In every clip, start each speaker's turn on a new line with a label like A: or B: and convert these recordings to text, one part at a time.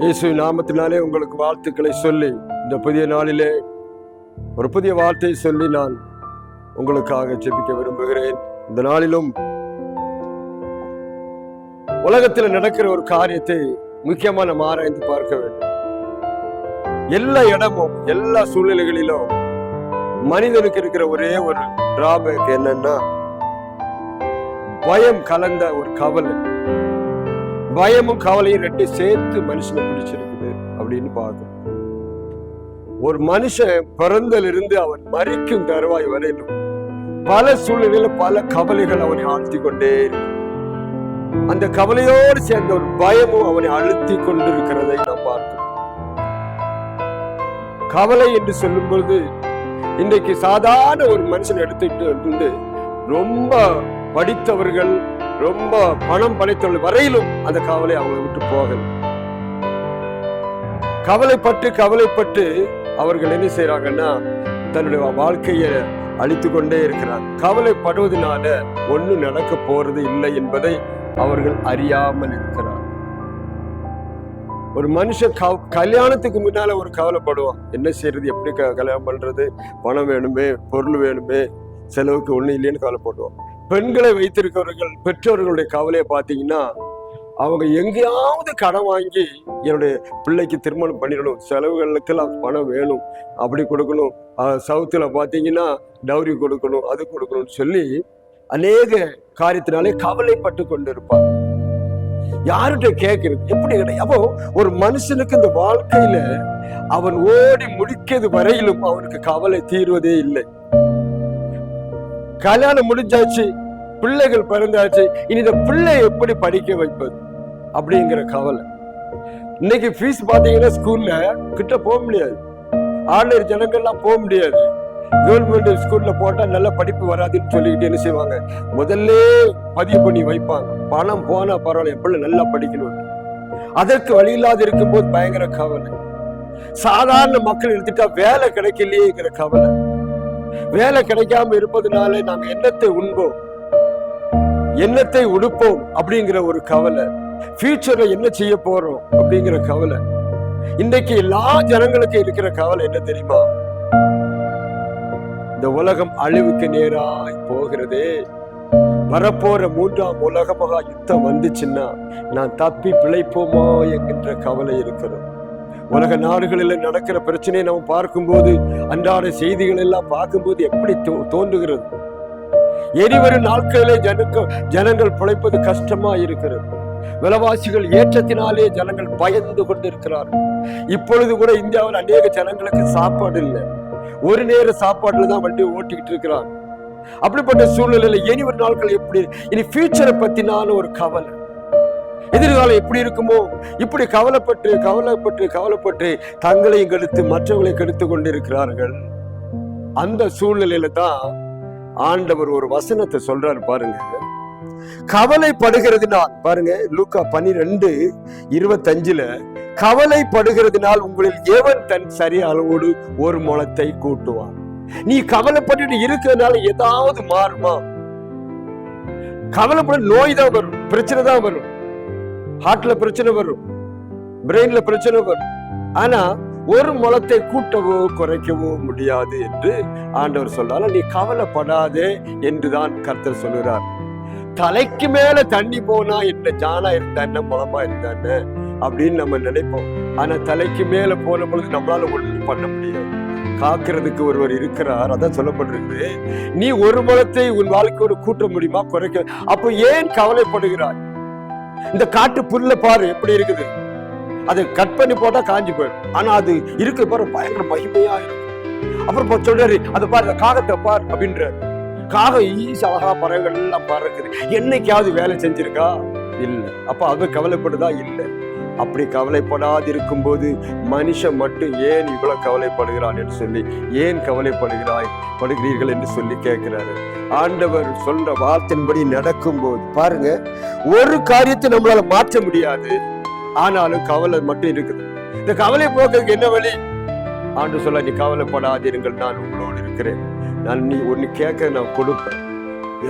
A: இயேசுவின் நாமத்தினாலே உங்களுக்கு வாழ்த்துக்களை சொல்லி இந்த புதிய நாளிலே ஒரு புதிய வார்த்தையை சொல்லி நான் உங்களுக்காக ஜெபிக்க விரும்புகிறேன். இந்த நாளிலும் உலகத்தில் நடக்கிற ஒரு காரியத்தை முக்கியமா நம்ம ஆராய்ந்து பார்க்க வேண்டும். எல்லா இடமும் எல்லா சூழ்நிலைகளிலும் மனிதனுக்கு இருக்கிற ஒரே ஒரு டிராபேக் என்னன்னா பயம் கலந்த ஒரு கவலை. பயமும் கவலையும் ரெண்டு சேர்த்து மனுஷனை பிடிச்சிருக்குது அப்படின்னு பார்க்கணும். ஒரு மனுஷன் பிறந்திலிருந்து அவன் மரிக்கும் தருவாய் வரையிலும் பல சூழ்நிலையில பல கவலைகள் அவனை ஆழ்த்தி கொண்டே இருக்கு. அந்த கவலையோடு சேர்ந்த ஒரு பயமும் அவனை அழுத்தி கொண்டிருக்கிறதை நாம் பார்க்கிறோம். கவலை என்று சொல்லும் பொழுது இன்றைக்கு சாதாரண ஒரு மனுஷன் எடுத்துட்டு வந்து ரொம்ப படித்தவர்கள் ரொம்ப பணம் படைத்தவர்கள் வரையிலும் அந்த கவலை அவங்களை விட்டு போகல. கவலைப்பட்டு அவர்கள் என்ன செய்யறாங்கன்னா தன்னுடைய வாழ்க்கையை அழித்து கொண்டே இருக்கிறார். கவலைப்படுவதனால ஒன்னும் நடக்க போறது இல்லை என்பதை அவர்கள் அறியாமல் இருக்கிறார். ஒரு மனுஷன் கல்யாணத்துக்கு முன்னால ஒரு கவலைப்படுவான். என்ன செய்யறது, எப்படி கல்யாணம் பண்றது, பணம் வேணுமே, பொருள் வேணுமே, செலவுக்கு ஒண்ணு இல்லைன்னு கவலைப்படுவான். பெண்களை வைத்திருக்கிறவர்கள் பெற்றோர்களுடைய கவலையை பார்த்தீங்கன்னா அவங்க எங்கேயாவது கடன் வாங்கி என்னுடைய பிள்ளைக்கு திருமணம் பண்ணிடணும், செலவுகளுக்கெல்லாம் பணம் வேணும், அப்படி கொடுக்கணும், சவுத்துல பார்த்தீங்கன்னா டவுரி கொடுக்கணும், அது கொடுக்கணும்னு சொல்லி அநேக காரியத்தினாலே கவலைப்பட்டு கொண்டு இருப்பார். யார்கிட்ட கேட்கிறது எப்படி கிடையாது. அப்போ ஒரு மனுஷனுக்கு இந்த வாழ்க்கையில அவன் ஓடி முடிக்கிறது வரையிலும் அவனுக்கு கவலை தீர்வதே இல்லை. கல்யாணம் முடிஞ்சாச்சு, பிள்ளைகள் பிறந்தாச்சு, இனி இந்த பிள்ளை எப்படி படிக்க வைப்பது அப்படிங்கிற கவலை. இன்னைக்கு ஃபீஸ் பாத்தீங்கன்னா ஸ்கூல்ல கிட்ட போக முடியாது, ஆர்டினரி ஜனங்கள்லாம் போக முடியாது. கவர்மெண்ட் ஸ்கூல்ல போட்டா நல்ல படிப்பு வராதுன்னு சொல்லிக்கிட்டு என்ன செய்வாங்க, முதல்ல பதிவு பண்ணி வைப்பாங்க. பணம் போனா பரவாயில்ல, என் பிள்ளை நல்லா படிக்கணும். அதற்கு வழி இல்லாத இருக்கும்போது பயங்கர கவலை. சாதாரண மக்கள் எடுத்துட்டா வேலை கிடைக்கலையேங்கிற கவலை. வேலை கிடைக்காம இருப்பதனால நாங்க என்னத்தை உண்போம், என்னத்தை உடுப்போம் அப்படிங்கிற ஒரு கவலை. ஃபியூச்சர்ல என்ன செய்ய போறோம் அப்படிங்கிற கவலை. இன்றைக்கு எல்லா ஜனங்களுக்கு இருக்கிற கவலை என்ன தெரியுமா, இந்த உலகம் அழிவுக்கு நேராய் போகிறதே, வரப்போற 3ஆம் உலக மகா யுத்தம் வந்துச்சுன்னா நான் தப்பி பிழைப்போமா என்கின்ற கவலை இருக்கிறோம். உலக நாடுகளில் நடக்கிற பிரச்சனையை நம்ம பார்க்கும்போது, அன்றாட செய்திகள் எல்லாம் பார்க்கும்போது எப்படி தோன்றுகிறது. எரிவரும் நாட்களிலே ஜனங்கள் பிழைப்பது கஷ்டமா இருக்கிறது. விலைவாசிகள் ஏற்றத்தினாலே ஜனங்கள் பயந்து கொண்டு இருக்கிறார்கள். இப்பொழுது கூட இந்தியாவில் அநேக ஜனங்களுக்கு சாப்பாடு இல்லை, ஒரு நேர சாப்பாடுல தான் வண்டி ஓட்டிக்கிட்டு இருக்கிறார். அப்படிப்பட்ட சூழ்நிலையில எரிவரும் நாட்கள் எப்படி, இனி ஃபியூச்சரை பத்தினான ஒரு கவலை, எதிர்காலம் எப்படி இருக்குமோ, இப்படி கவலைப்பட்டு தங்களையும் கெடுத்து மற்றவர்களை கெடுத்து கொண்டிருக்கிறார்கள். அந்த சூழ்நிலையில தான் ஆண்டவர் ஒரு வசனத்தை சொல்றாரு பாருங்க. கவலைப்படுகிறதுனால், பாருங்க லூக்கா 12:25, கவலைப்படுகிறதுனால் உங்களில் எவன் தன் சரி அளவோடு ஒரு முழத்தை கூட்டுவான். நீ கவலைப்பட்டு இருக்கிறதுனால ஏதாவது மாறுமா? கவலைப்பட நோய் தான் வரும், பிரச்சனை தான் வரும், ஹார்ட்ல பிரச்சனை வரும், பிரெயின்ல பிரச்சனை வரும். ஆனா ஒரு முளத்தை கூட்டவோ குறைக்கவோ முடியாது என்று ஆண்டவர் சொல்றாரு. நீ கவலைப்படாதே என்றுதான் கர்த்தர் சொல்லுறார். தலைக்கு மேல தண்ணி போனா என்ன, ஜானா இருந்தா முளமா இருந்தா அப்படின்னு நம்ம நினைப்போம். ஆனா தலைக்கு மேல போன பொழுது நம்மளால ஒண்ணும் பண்ண முடியாது. காக்கிறதுக்கு ஒருவர் இருக்கிறார். அதான் சொல்லப்பட்டிருக்கு, நீ ஒரு முளத்தை உன் வாழ்க்கையோடு கூட்ட முடியுமா, குறைக்க? அப்ப ஏன் கவலைப்படுகிறாய்? இந்த காட்டு புல்ல பாரு எப்படி இருக்குது, அதை கட் பண்ணி போட்டா காஞ்சி போயிடும். ஆனா அது இருக்கு பாரு, பயங்கர மகிமையா இருக்கும். அப்புறம் சொல்றாரு, அதை பாரு, காகத்தை பார் அப்படின்ற. காகம் ஈஸி அழகா பறவைகள் எல்லாம் பறக்குது. என்னைக்காவது வேலை செஞ்சிருக்கா? இல்ல. அப்ப அது கவலைப்படுதா? இல்லை. அப்படி கவலைப்படாது இருக்கும் போது மனுஷன் மட்டும் ஏன் இவ்வளவு கவலைப்படுகிறான் என்று சொல்லி, ஏன் படுகிறீர்கள் என்று சொல்லி கேட்கிறாரு. ஆண்டவர் சொல்ற வார்த்தையின்படி நடக்கும் போது பாருங்க, ஒரு காரியத்தை நம்மளால மாற்ற முடியாது, ஆனாலும் கவலை மட்டும் இருக்குது. இந்த கவலை போக்குறதுக்கு என்ன வழி? ஆண்டு சொல்ல, நீ கவலைப்படாதீர்கள், நான் உங்களோடு இருக்கிறேன், நீ ஒன்னு கேட்க நான் கொடுப்பேன்.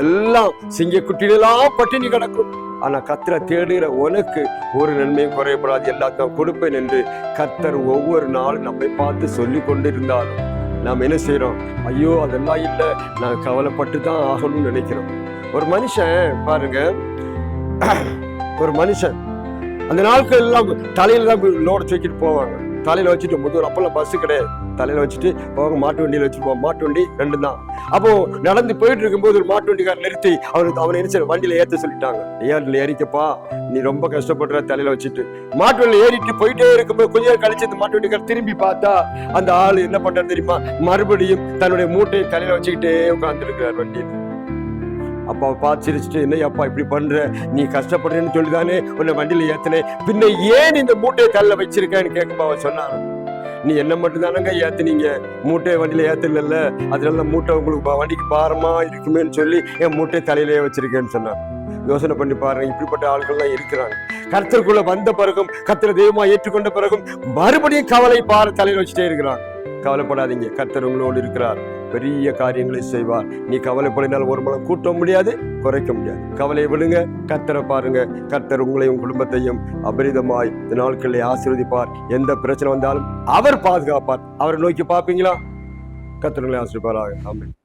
A: எல்லாம் சிங்க குட்டிலாம் பட்டினி கிடக்கும், ஆனா கர்த்தரை தேடுகிற உனக்கு ஒரு நன்மையும் குறையப்படாது, எல்லாத்தையும் கொடுப்பேன் என்று கர்த்தர் ஒவ்வொரு நாளும் நம்மை பார்த்து சொல்லி கொண்டு இருந்தாலும் நாம் என்ன செய்யறோம்? ஐயோ அதெல்லாம் இல்லை, நான் கவலைப்பட்டு தான் ஆகணும்னு நினைக்கிறோம். ஒரு மனுஷன் பாருங்க, ஒரு மனுஷன் அந்த நாட்கள் எல்லாம் தலையில தான் லோட தூக்கிட்டு போவாங்க. தலையில வச்சுட்டு முதல் அப்பெல்லாம் பஸ் கிடையாது, தலையில வச்சுட்டு போவாங்க. மாட்டு வண்டியில வச்சுட்டு போவாங்க. மாட்டு வண்டி 2 தான். அப்போ நடந்து போயிட்டு இருக்கும்போது ஒரு மாட்டு வண்டிக்காரர் நிறுத்தி அவனை என்ன வண்டியில ஏத்த சொல்லிட்டாங்க. ஏறிக்கப்பா, நீ ரொம்ப கஷ்டப்படுற தலையில வச்சுட்டு. மாட்டு வண்டியில ஏறிட்டு போயிட்டே இருக்கும்போது கொஞ்ச நேரம் கழிச்சு அந்த மாட்டு வண்டிக்காரர் திரும்பி பார்த்தா அந்த ஆளு என்ன பண்றாரு தெரியுமா? மறுபடியும் தன்னுடைய மூட்டையை தலையில வச்சுக்கிட்டே உட்கார்ந்து இருக்கிறார் வண்டியில. அப்பா பார்த்து சிரிச்சுட்டு, என்ன அப்பா இப்படி பண்ற, நீ கஷ்டப்படுறேன்னு சொல்லிதானே உன்னை வண்டியில ஏத்தினேன், பின்ன ஏன் இந்த மூட்டையை தலையில வச்சிருக்கேன்னு கேட்கப்பா அவன் சொன்னான். நீ என்ன மட்டும் தானங்க ஏத்துனீங்க, மூட்டையை வண்டியில ஏத்தல, அதனால மூட்டை உங்களுக்கு வண்டிக்கு பாரமா இருக்குமேன்னு சொல்லி என் மூட்டையை தலையிலேயே வச்சிருக்கேன்னு சொன்னான். யோசனை பண்ணி பாருங்க, இப்படிப்பட்ட ஆட்கள்லாம் இருக்கிறாங்க. கர்த்தருக்குள்ள வந்த பிறகும், கர்த்தரை தெய்வமா ஏற்றுக்கொண்ட பிறகும் மறுபடியும் கவலை தலையில வச்சுட்டே இருக்கிறாங்க. கவலைப்படாதீங்க, கர்த்தர் உங்களோடு இருக்கிறார், பெரிய காரியங்களை செய்வார். நீ கவலைப்படினால் ஒரு மனம் கூட்ட முடியாது, குறைக்க முடியாது. கவலையை விடுங்க, கர்த்தரை பாருங்க. கர்த்தர் உங்களையும் குடும்பத்தையும் அபரிதமாய் இந்த நாட்களில் ஆசீர்வதிப்பார். எந்த பிரச்சனை வந்தாலும் அவர் பாதுகாப்பார். அவரை நோக்கி பார்ப்பீங்களா? கர்த்தர் உங்களை ஆசீர்வதிப்பாராக. ஆமென்.